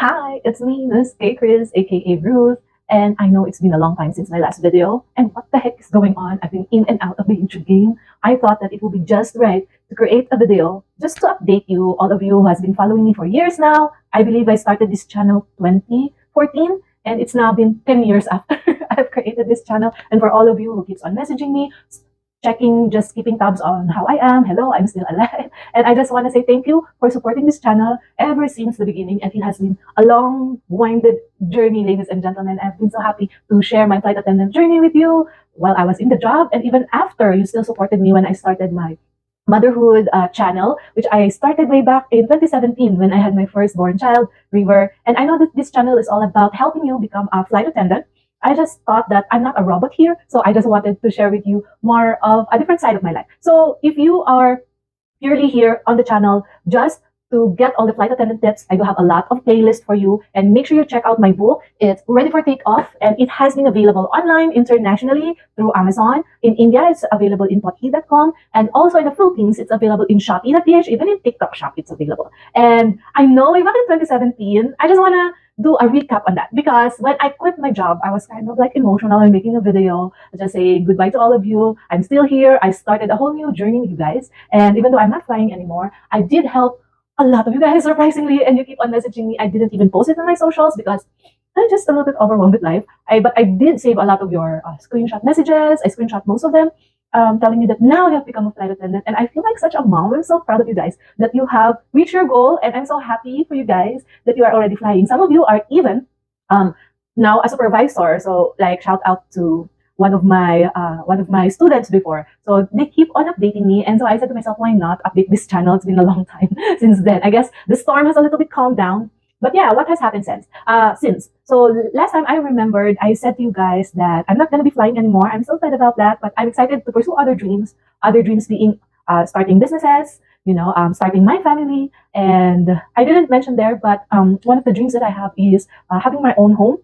Hi, it's me, Miss K. Chris, aka Ruth, and I know it's been a long time since my last video. And what the heck is going on? I've been in and out of the YouTube game. I thought that it would be just right to create a video just to update you, all of you who has been following me for years now. I believe I started this channel 2014, and it's now been 10 years after I've created this channel. And for all of you who keeps on messaging me, checking, just keeping tabs on how I am. Hello, I'm still alive. And I just want to say thank you for supporting this channel ever since the beginning. And it has been a long, winded journey, ladies and gentlemen. I've been so happy to share my flight attendant journey with you while I was in the job. And even after, you still supported me when I started my motherhood channel, which I started way back in 2017 when I had my firstborn child, River. And I know that this channel is all about helping you become a flight attendant. I just thought that I'm not a robot here, so I just wanted to share with you more of a different side of my life. So if you are purely here on the channel just to get all the flight attendant tips, I do have a lot of playlists for you, and make sure you check out my book. It's ready for takeoff, and it has been available online internationally through Amazon. In India, it's available in pothi.com, and also in the Philippines, it's available in Shopee.ph, even in TikTok Shop, it's available. And I know way back in 2017, I just want to do a recap on that, because when I quit my job, I was kind of like emotional and making a video just saying goodbye to all of you. I'm still here. I started a whole new journey with you guys, and even though I'm not flying anymore, I did help a lot of you guys, surprisingly, and you keep on messaging me. I didn't even post it on my socials because I'm just a little bit overwhelmed with life. But I did save a lot of your screenshot messages. I screenshot most of them, telling me that now you have become a flight attendant. And I feel like such a mom. I'm so proud of you guys that you have reached your goal. And I'm so happy for you guys that you are already flying. Some of you are even now a supervisor. So like shout out to one of my students before. So they keep on updating me, and so I said to myself, why not update this channel? It's been a long time since then. I guess the storm has a little bit calmed down. But yeah, what has happened since? So last time I remembered, I said to you guys that I'm not gonna be flying anymore. I'm so sad about that, but I'm excited to pursue other dreams. Other dreams being starting businesses, starting my family. And I didn't mention there, but one of the dreams that I have is having my own home.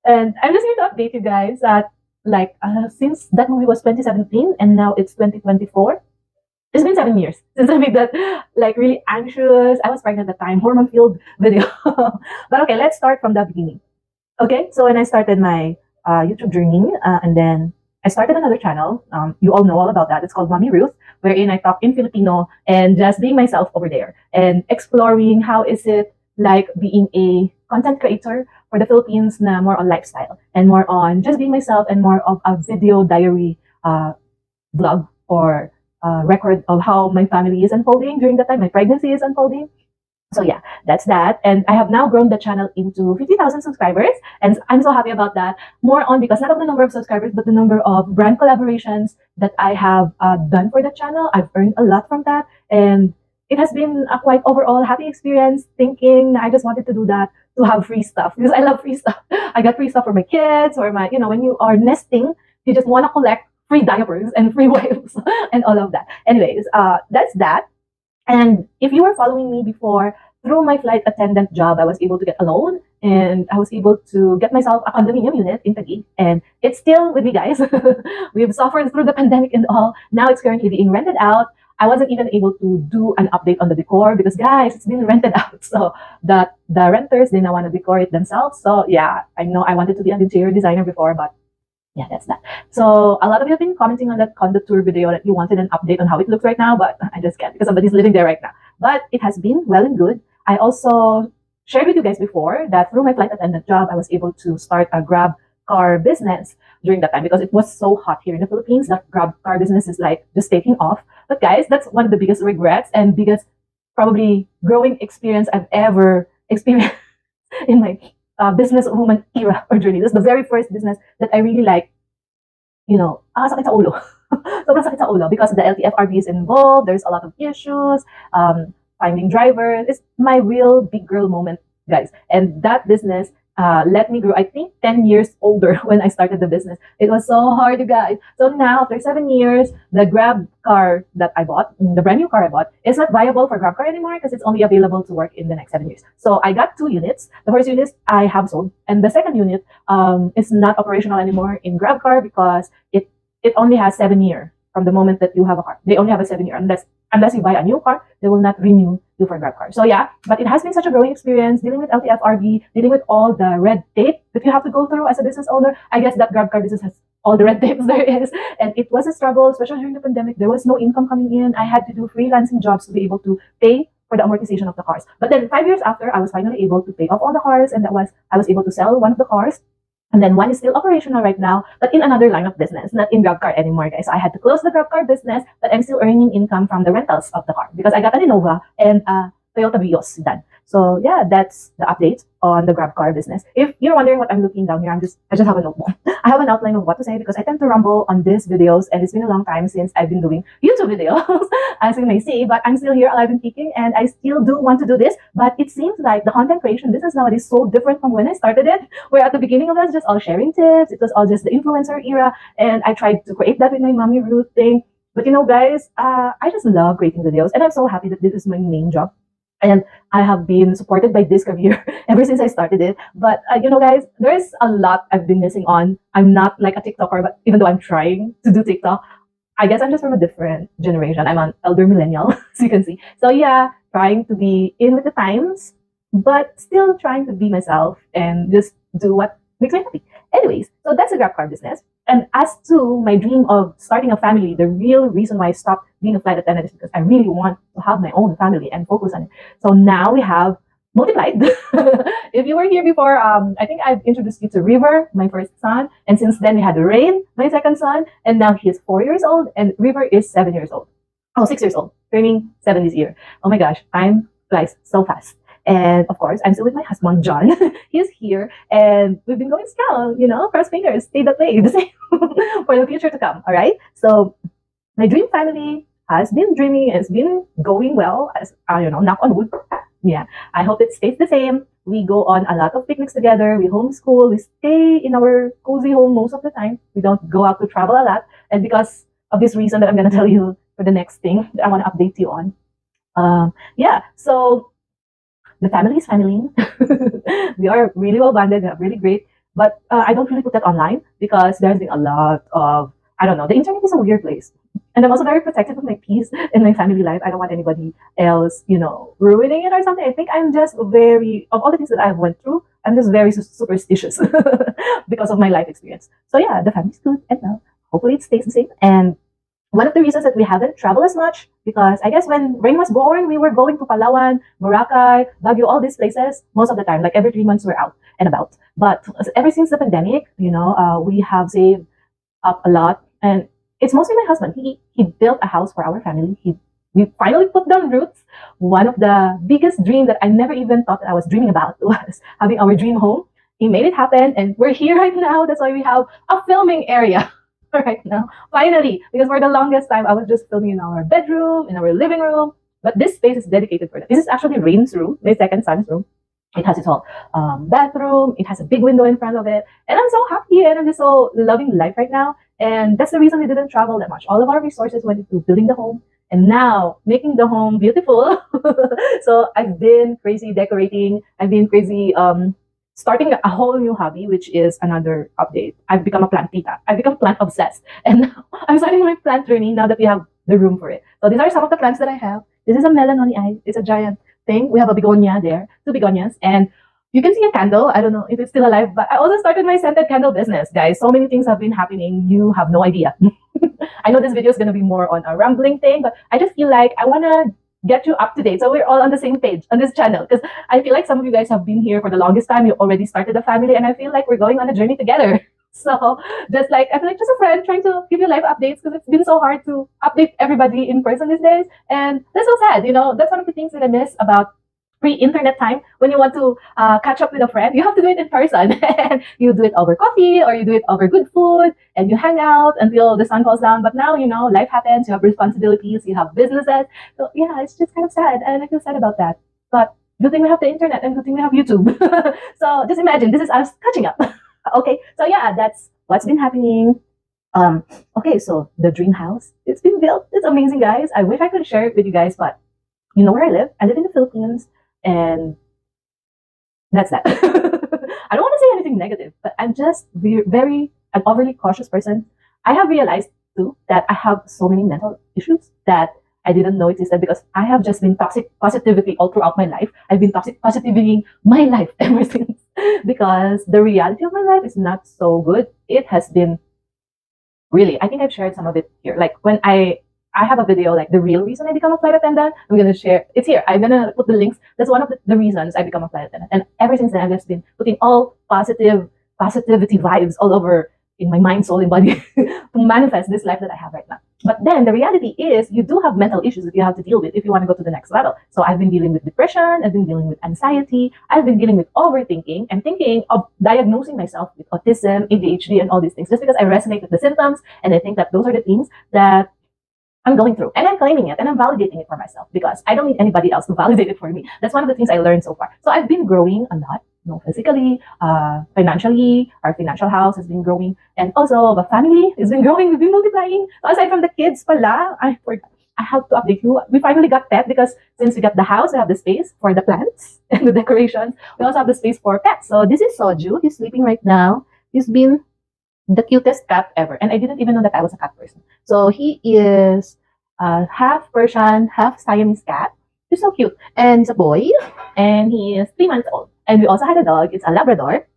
And I'm just here to update you guys that since that movie was 2017 and now it's 2024, it's been 7 years since I made that like really anxious. I was pregnant at the time, hormone filled video. But okay, let's start from the beginning. Okay, so when I started my YouTube journey, and then I started another channel. You all know all about that. It's called Mommy Ruth, wherein I talk in Filipino and just being myself over there and exploring how is it like being a content creator for the Philippines, na more on lifestyle and more on just being myself and more of a video diary vlog or record of how my family is unfolding during that time, my pregnancy is unfolding. So yeah, that's that. And I have now grown the channel into 50,000 subscribers. And I'm so happy about that. More on because not of the number of subscribers, but the number of brand collaborations that I have done for the channel. I've earned a lot from that. And it has been a quite overall happy experience, thinking I just wanted to do that to have free stuff because I love free stuff. I got free stuff for my kids or my, when you are nesting, you just want to collect free diapers and free wipes and all of that. Anyways, that's that. And if you were following me before, through my flight attendant job, I was able to get a loan and I was able to get myself a condominium unit in Taguig. And it's still with me, guys. We've suffered through the pandemic and all. Now it's currently being rented out. I wasn't even able to do an update on the decor because, guys, it's been rented out. So the renters, they now want to decor it themselves. So yeah, I know I wanted to be an interior designer before, but yeah, that's that. So a lot of you have been commenting on that condo tour video that you wanted an update on how it looks right now, but I just can't because somebody's living there right now. But it has been well and good. I also shared with you guys before that through my flight attendant job, I was able to start a Grab car business during that time because it was so hot here in the Philippines. That Grab car business is like just taking off. But guys, that's one of the biggest regrets and biggest probably growing experience I've ever experienced in my business woman era or journey. This is the very first business that I really like, sakit sa ulo. Sobrang sakit sa ulo because the LTFRB is involved. There's a lot of issues. Finding drivers. It's my real big girl moment, guys. And that business let me grow, I think, 10 years older when I started the business. It was so hard, you guys. So now, after 7 years, the Grab car that I bought, the brand new car I bought, is not viable for Grab car anymore because it's only available to work in the next 7 years. So I got 2 units. The first unit I have sold, and the second unit is not operational anymore in Grab car because it only has 7 years from the moment that you have a car. They only have a 7 year unless you buy a new car, they will not renew do for grab car. So yeah, but it has been such a growing experience dealing with LTFRB, dealing with all the red tape that you have to go through as a business owner. I guess that grab car business has all the red tapes there is. And it was a struggle, especially during the pandemic. There was no income coming in. I had to do freelancing jobs to be able to pay for the amortization of the cars. But then 5 years after, I was finally able to pay off all the cars, and I was able to sell one of the cars. And then one is still operational right now, but in another line of business, not in GrabCar anymore, guys. So I had to close the GrabCar business, but I'm still earning income from the rentals of the car because I got an Innova and a Toyota Vios sedan. So yeah, that's the update on the GrabCar business. If you're wondering what I'm looking down here, I just have a notebook. I have an outline of what to say because I tend to rumble on these videos, and it's been a long time since I've been doing YouTube videos, as you may see, but I'm still here alive and kicking, and I still do want to do this, but it seems like the content creation business nowadays is so different from when I started it, where at the beginning of it was just all sharing tips, it was all just the influencer era, and I tried to create that with my Mommy Ruth thing. But you know, guys, I just love creating videos, and I'm so happy that this is my main job. And I have been supported by this career ever since I started it. But you know, guys, there's a lot I've been missing on. I'm not like a TikToker, but even though I'm trying to do TikTok, I guess I'm just from a different generation. I'm an elder millennial, as you can see. So yeah, trying to be in with the times, but still trying to be myself and just do what makes me happy. Anyways, so that's a grab car business. And as to my dream of starting a family, the real reason why I stopped being a flight attendant is because I really want to have my own family and focus on it. So now we have multiplied. If you were here before, I think I've introduced you to River, my first son. And since then we had Rain, my second son. And now he's 4 years old and River is 7 years old. Oh, 6 years old, turning 7 this year. Oh my gosh, time flies so fast. And of course, I'm still with my husband, John. He's here, and we've been going strong, you know, cross fingers, stay that way, the same for the future to come, all right? So my dream family has been dreaming, it's been going well, as you know, knock on wood. Yeah, I hope it stays the same. We go on a lot of picnics together, we homeschool, we stay in our cozy home most of the time. We don't go out to travel a lot. And because of this reason that I'm going to tell you for the next thing that I want to update you on. Yeah, so the family is family. We are really well bonded. We are really great. But I don't really put that online because there's been a lot of, I don't know, the internet is a weird place. And I'm also very protective of my peace in my family life. I don't want anybody else, you know, ruining it or something. I think I'm just very, of all the things that I've went through, I'm just very superstitious because of my life experience. So yeah, the family's good and well. Hopefully it stays the same. And one of the reasons that we haven't traveled as much, because I guess when Rain was born, we were going to Palawan, Boracay, Baguio, all these places most of the time. Like every 3 months we're out and about. But ever since the pandemic, you know, we have saved up a lot. And it's mostly my husband. He built a house for our family. We finally put down roots. One of the biggest dreams that I never even thought that I was dreaming about was having our dream home. He made it happen, and we're here right now. That's why we have a filming area right now, finally, because for the longest time I was just filming in our bedroom, in our living room, but this space is dedicated for that. This is actually Rain's room, my second son's room. It has its whole bathroom, it has a big window in front of it, and I'm so happy and I'm just so loving life right now. And that's the reason we didn't travel that much. All of our resources went into building the home and now making the home beautiful. So I've been crazy decorating, I've been crazy starting a whole new hobby, which is another update. I've become a plant tita. I've become plant obsessed. And now I'm starting my plant journey now that we have the room for it. So these are some of the plants that I have. This is a melanoni. It's a giant thing. We have a begonia there, 2 begonias. And you can see a candle. I don't know if it's still alive, but I also started my scented candle business, guys. So many things have been happening. You have no idea. I know this video is going to be more on a rambling thing, but I just feel like I want to get you up to date so we're all on the same page on this channel, because I feel like some of you guys have been here for the longest time. You already started a family, and I feel like we're going on a journey together. So just like I feel like just a friend trying to give you life updates, because it's been so hard to update everybody in person these days, and that's so sad. You know, that's one of the things that I miss about pre-internet time. When you want to catch up with a friend, you have to do it in person. And you do it over coffee or you do it over good food, and you hang out until the sun goes down. But now, you know, life happens, you have responsibilities, you have businesses. So yeah, it's just kind of sad, and I feel sad about that. But good thing we have the internet, and good thing we have YouTube. So just imagine, this is us catching up. Okay, so yeah, that's what's been happening. Okay, so the dream house, it's been built. It's amazing, guys. I wish I could share it with you guys, but you know where I live? I live in the Philippines. And that's that. I don't want to say anything negative, but I'm just an overly cautious person. I have realized too that I have so many mental issues that I didn't know existed because I have just been toxic positivity all throughout my life. I've been toxic positivity my life ever since because the reality of my life is not so good. It has been really, I think I've shared some of it here. Like when I have a video like the real reason I become a flight attendant. I'm gonna share it's here. I'm gonna put the links. That's one of the reasons I become a flight attendant. And ever since then I've just been putting all positivity vibes all over in my mind, soul, and body to manifest this life that I have right now. But then the reality is you do have mental issues that you have to deal with if you want to go to the next level. So I've been dealing with depression, I've been dealing with anxiety, I've been dealing with overthinking and thinking of diagnosing myself with autism, ADHD, and all these things just because I resonate with the symptoms and I think that those are the things that I'm going through and I'm claiming it and I'm validating it for myself because I don't need anybody else to validate it for me. That's one of the things I learned so far. So I've been growing a lot, physically, financially, our financial house has been growing and also the family has been growing. We've been multiplying. So aside from the kids pala, I forgot. I have to update you. We finally got pet because since we got the house, we have the space for the plants and the decorations. We also have the space for pets. So this is Soju. He's sleeping right now. He's been the cutest cat ever. And I didn't even know that I was a cat person. So he is half Persian, half Siamese cat. He's so cute. And he's a boy. And he is 3 months old. And we also had a dog. It's a Labrador.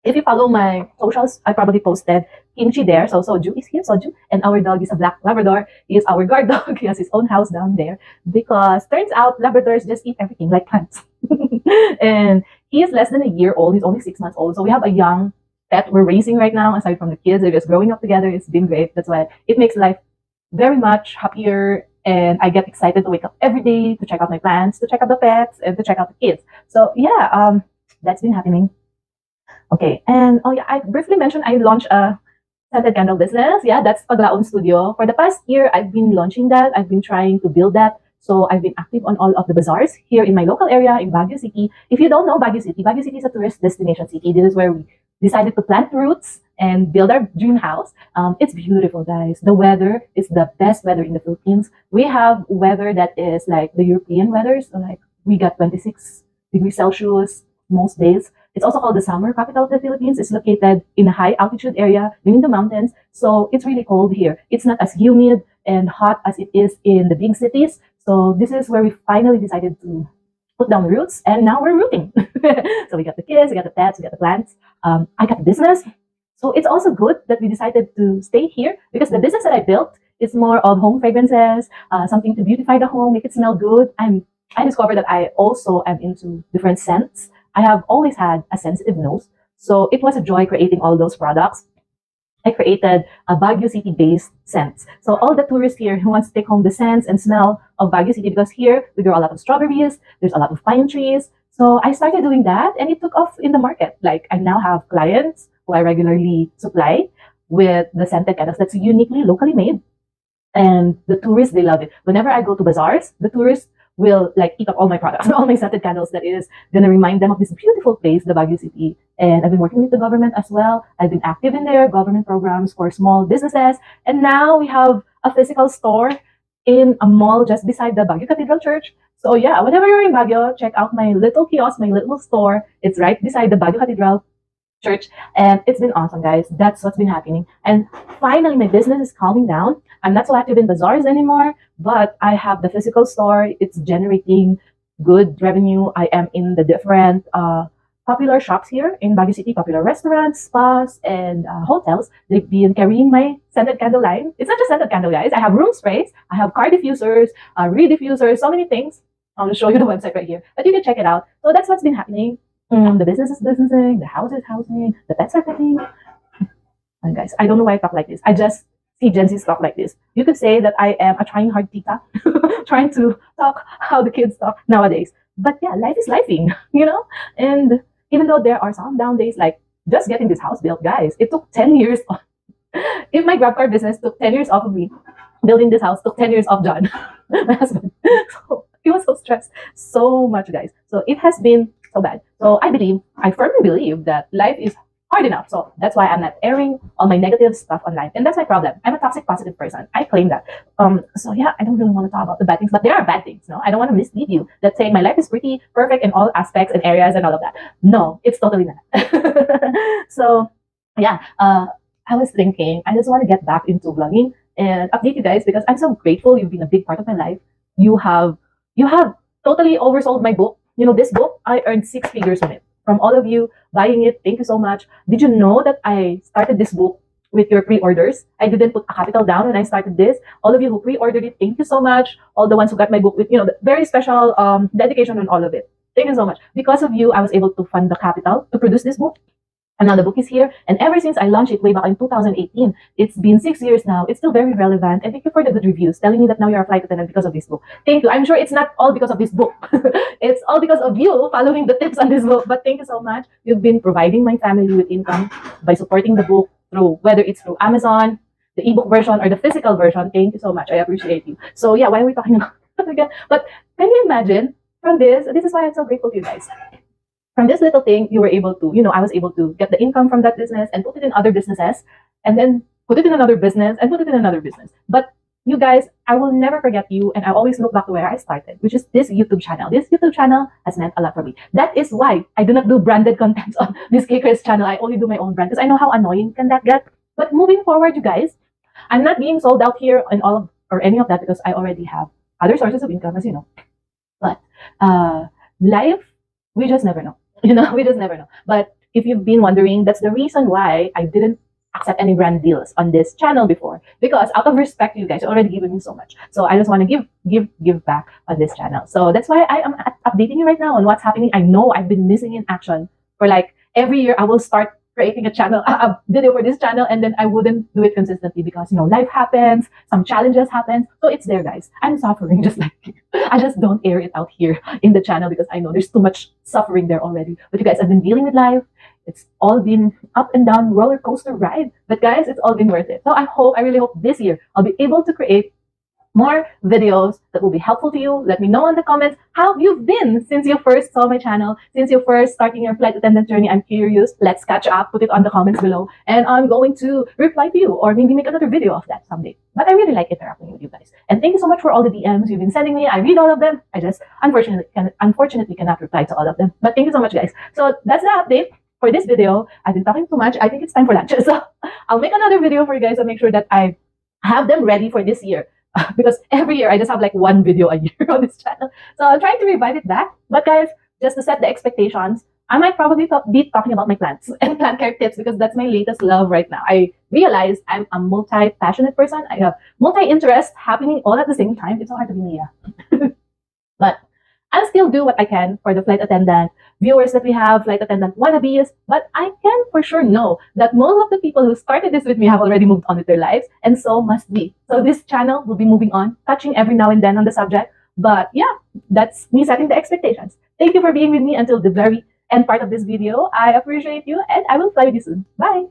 If you follow my socials, I probably posted kimchi there. So Soju is here, Soju. And our dog is a black Labrador. He is our guard dog. He has his own house down there. Because turns out Labradors just eat everything like plants. And he is less than a year old. He's only 6 months old. So we have a young pet we're raising right now. Aside from the kids, they're just growing up together. It's been great. That's why it makes life very much happier. And I get excited to wake up every day to check out my plants, to check out the pets, and to check out the kids. So yeah, that's been happening. Okay, and oh yeah, I briefly mentioned I launched a scented candle business. Yeah, that's Paglaon Studio. For the past year, I've been launching that. I've been trying to build that. So I've been active on all of the bazaars here in my local area in Baguio City. If you don't know Baguio City is a tourist destination city. This is where we decided to plant roots and build our dream house. It's beautiful, guys. The weather is the best weather in the Philippines. We have weather that is like the European weather. So like we got 26 degrees Celsius most days. It's also called the summer capital of the Philippines. It's located in a high altitude area, in the mountains. So it's really cold here. It's not as humid and hot as it is in the big cities. So this is where we finally decided to put down roots and now we're rooting. So we got the kids, we got the pets, we got the plants. I got the business. So it's also good that we decided to stay here because the business that I built is more of home fragrances, something to beautify the home, make it smell good. I discovered that I also am into different scents. I have always had a sensitive nose. So it was a joy creating all those products. I created a Baguio City-based scents. So all the tourists here who wants to take home the scents and smell of Baguio City, because here we grow a lot of strawberries, there's a lot of pine trees. So I started doing that and it took off in the market. Like I now have clients who I regularly supply with the scented candles that's uniquely locally made. And the tourists, they love it. Whenever I go to bazaars, the tourists will like eat up all my products, all my scented candles that is gonna remind them of this beautiful place, the Baguio City. And I've been working with the government as well. I've been active in their government programs for small businesses. And now we have a physical store in a mall just beside the Baguio Cathedral Church. So yeah, whenever you're in Baguio, check out my little kiosk, my little store. It's right beside the Baguio Cathedral Church. And it's been awesome, guys. That's what's been happening. And finally, my business is calming down. I'm not so active in bazaars anymore, but I have the physical store. It's generating good revenue. I am in the different popular shops here in Baguio City, popular restaurants, spas, and hotels. They've been carrying my scented candle line. It's not just scented candle, guys. I have room sprays, I have car diffusers, reed diffusers, so many things. I'll show you the website right here, but you can check it out. So that's what's been happening. The business is businessing, the house is housing, the pets are petting. And guys, I don't know why I talk like this. I just see Gen Z talk like this. You could say that I am a trying hard tita, trying to talk how the kids talk nowadays. But yeah, life is lifing, And even though there are some down days, like just getting this house built, guys, it took 10 years. If my grab car business took 10 years off of me, building this house took 10 years off John, my husband. So he was so stressed so much, guys. So it has been so bad. So I firmly believe that life is hard enough. So that's why I'm not airing all my negative stuff online. And that's my problem. I'm a toxic positive person. I claim that. So yeah, I don't really want to talk about the bad things, but there are bad things. No, I don't want to mislead you that saying my life is pretty perfect in all aspects and areas and all of that. No, it's totally not. So yeah, I was thinking I just want to get back into vlogging and update you guys because I'm so grateful you've been a big part of my life. you have totally oversold my book. You know, this book, I earned six figures on it. From all of you buying it, thank you so much. Did you know that I started this book with your pre-orders? I didn't put a capital down when I started this. All of you who pre-ordered it, thank you so much. All the ones who got my book with, you know, the very special dedication on all of it. Thank you so much. Because of you, I was able to fund the capital to produce this book. And now the book is here. And ever since I launched it way back in 2018, it's been 6 years now. It's still very relevant. And thank you for the good reviews telling me that now you're a flight attendant because of this book. Thank you. I'm sure it's not all because of this book. It's all because of you following the tips on this book. But thank you so much. You've been providing my family with income by supporting the book through, whether it's through Amazon, the ebook version, or the physical version. Thank you so much. I appreciate you. So yeah, why are we talking about that again? But can you imagine from this is why I'm so grateful to you guys. From this little thing, you were able to, you know, I was able to get the income from that business and put it in other businesses, and then put it in another business and put it in another business. But you guys, I will never forget you, and I always look back to where I started, which is this YouTube channel. This YouTube channel has meant a lot for me. That is why I do not do branded content on this K-Chris channel. I only do my own brand because I know how annoying can that get. But moving forward, you guys, I'm not being sold out here and all of, or any of that, because I already have other sources of income, as you know. But life, we just never know. You know, we just never know. But if you've been wondering, that's the reason why I didn't accept any brand deals on this channel before. Because out of respect, you guys are already giving me so much. So I just want to give back on this channel. So that's why I am updating you right now on what's happening. I know I've been missing in action for like every year. I will start creating a video for this channel, and then I wouldn't do it consistently because, you know, life happens, some challenges happen. So it's there, guys. I'm suffering just like you. I just don't air it out here in the channel because I know there's too much suffering there already. But you guys have been dealing with life. It's all been up and down roller coaster ride. But guys, it's all been worth it. So I really hope this year I'll be able to create more videos that will be helpful to you. Let me know in the comments how you've been since you first saw my channel, since you first starting your flight attendant journey. I'm curious. Let's catch up. Put it on the comments below, and I'm going to reply to you, or maybe make another video of that someday. But I really like interacting with you guys, and thank you so much for all the DMs you've been sending me. I read all of them. I just unfortunately cannot reply to all of them. But thank you so much, guys. So that's the update for this video. I've been talking too much. I think it's time for lunch. So I'll make another video for you guys and make sure that I have them ready for this year. Because every year I just have like one video a year on this channel. So I'm trying to revive it back. But guys, just to set the expectations, I might probably be talking about my plants and plant care tips because that's my latest love right now. I realize I'm a multi-passionate person. I have multi-interests happening all at the same time. It's so hard to be me. But I'll still do what I can for the flight attendant viewers that we have, flight attendant wannabes. But I can for sure know that most of the people who started this with me have already moved on with their lives, and so must we. So this channel will be moving on, touching every now and then on the subject. But yeah, that's me setting the expectations. Thank you for being with me until the very end part of this video. I appreciate you, and I will fly with you soon. Bye!